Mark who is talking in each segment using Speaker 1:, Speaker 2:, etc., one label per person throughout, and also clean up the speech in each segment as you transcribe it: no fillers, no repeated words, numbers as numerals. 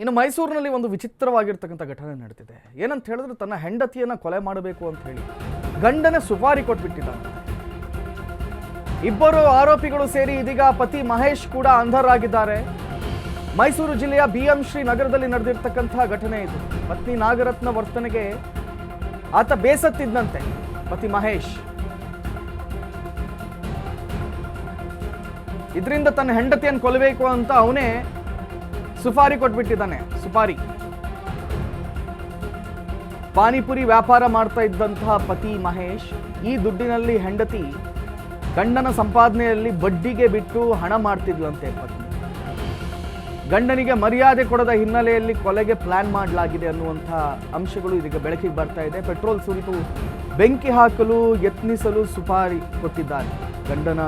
Speaker 1: ಇನ್ನು ಮೈಸೂರಿನಲ್ಲಿ ಒಂದು ವಿಚಿತ್ರವಾಗಿರ್ತಕ್ಕಂಥ ಘಟನೆ ನಡೆದಿದೆ. ಏನಂತ ಹೇಳಿದ್ರೆ ತನ್ನ ಹೆಂಡತಿಯನ್ನ ಕೊಲೆ ಮಾಡಬೇಕು ಅಂತ ಹೇಳಿ ಗಂಡನೇ ಸುಪಾರಿ ಕೊಟ್ಬಿಟ್ಟಿದ್ದಾನೆ. ಇಬ್ಬರು ಆರೋಪಿಗಳು ಸೇರಿ ಇದೀಗ ಪತಿ ಮಹೇಶ್ ಕೂಡ ಅಂಧರಾಗಿದ್ದಾರೆ. ಮೈಸೂರು ಜಿಲ್ಲೆಯ BM ಶ್ರೀ ನಗರದಲ್ಲಿ ನಡೆದಿರ್ತಕ್ಕಂತಹ ಘಟನೆ ಇದು. ಪತ್ನಿ ನಾಗರತ್ನ ವರ್ತನೆಗೆ ಆತ ಬೇಸತ್ತಿದ್ದಂತೆ ಪತಿ ಮಹೇಶ್. ಇದರಿಂದ ತನ್ನ ಹೆಂಡತಿಯನ್ನು ಕೊಲ್ಲಬೇಕು ಅಂತ ಅವನೇ ಸುಪಾರಿ ಕೊಟ್ಬಿಟ್ಟಿದ್ದಾನೆ. ಸುಪಾರಿ ಪಾನಿಪುರಿ ವ್ಯಾಪಾರ ಮಾಡ್ತಾ ಇದ್ದಂತಹ ಪತಿ ಮಹೇಶ್ ಈ ದುಡ್ಡಿನಲ್ಲಿ ಹೆಂಡತಿ ಗಂಡನ ಸಂಪಾದನೆಯಲ್ಲಿ ಬಡ್ಡಿಗೆ ಬಿಟ್ಟು ಹಣ ಮಾಡ್ತಿದ್ಲಂತೆ. ಪತ್ನಿ ಗಂಡನಿಗೆ ಮರ್ಯಾದೆ ಕೊಡದ ಹಿನ್ನೆಲೆಯಲ್ಲಿ ಕೊಲೆಗೆ ಪ್ಲಾನ್ ಮಾಡಲಾಗಿದೆ ಅನ್ನುವಂಥ ಅಂಶಗಳು ಇದೀಗ ಬೆಳಕಿಗೆ ಬರ್ತಾ ಇದೆ. ಪೆಟ್ರೋಲ್ ಸುರಿದು ಬೆಂಕಿ ಹಾಕಲು ಯತ್ನಿಸಲು ಸುಪಾರಿ ಕೊಟ್ಟಿದ್ದಾರೆ. ಗಂಡನ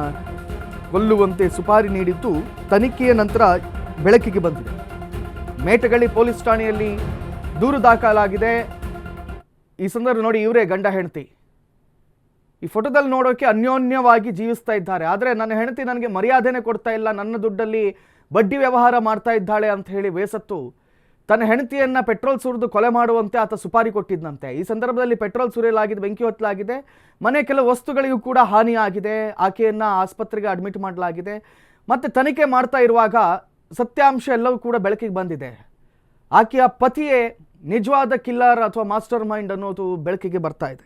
Speaker 1: ಕೊಲ್ಲುವಂತೆ ಸುಪಾರಿ ನೀಡಿದ್ದು ತನಿಖೆಯ ನಂತರ ಬೆಳಕಿಗೆ ಬಂದಿದೆ. ಮೇಟಗಳ್ಳಿ ಪೊಲೀಸ್ ಠಾಣೆಯಲ್ಲಿ ದೂರು ದಾಖಲಾಗಿದೆ. ಈ ಸಂದರ್ಭ ನೋಡಿ, ಇವರೇ ಗಂಡ ಹೆಂಡತಿ ಈ ಫೋಟೋದಲ್ಲಿ ನೋಡೋಕೆ ಅನ್ಯೋನ್ಯವಾಗಿ ಜೀವಿಸ್ತಾ ಇದ್ದಾರೆ. ಆದರೆ ನನ್ನ ಹೆಂಡತಿ ನನಗೆ ಮರ್ಯಾದೆನೇ ಕೊಡ್ತಾ ಇಲ್ಲ, ನನ್ನ ದುಡ್ಡಲ್ಲಿ ಬಡ್ಡಿ ವ್ಯವಹಾರ ಮಾಡ್ತಾ ಇದ್ದಾಳೆ ಅಂತ ಹೇಳಿ ಬೇಸತ್ತು ತನ್ನ ಹೆಂಡತಿಯನ್ನ ಪೆಟ್ರೋಲ್ ಸುರಿದು ಕೊಲೆ ಮಾಡುವಂತೆ ಆತ ಸುಪಾರಿ ಕೊಟ್ಟಿದ್ದಂತೆ. ಈ ಸಂದರ್ಭದಲ್ಲಿ ಪೆಟ್ರೋಲ್ ಸುರಿಯಲಾಗಿದೆ, ಬೆಂಕಿ ಹೊತ್ತಲಾಗಿದೆ, ಮನೆ ಕೆಲವು ವಸ್ತುಗಳಿಗೂ ಕೂಡ ಹಾನಿಯಾಗಿದೆ. ಆಕೆಯನ್ನ ಆಸ್ಪತ್ರೆಗೆ ಅಡ್ಮಿಟ್ ಮಾಡಲಾಗಿದೆ. ಮತ್ತೆ ತನಿಖೆ ಮಾಡ್ತಾ ಇರುವಾಗ ಸತ್ಯಾಂಶ ಎಲ್ಲವೂ ಕೂಡ ಬೆಳಕಿಗೆ ಬಂದಿದೆ. ಆಕೆಯ ಪತಿಯೇ ನಿಜವಾದ ಕಿಲ್ಲರ್ ಅಥವಾ ಮಾಸ್ಟರ್ ಮೈಂಡ್ ಅನ್ನೋದು ಬೆಳಕಿಗೆ ಬರ್ತಾ ಇದೆ.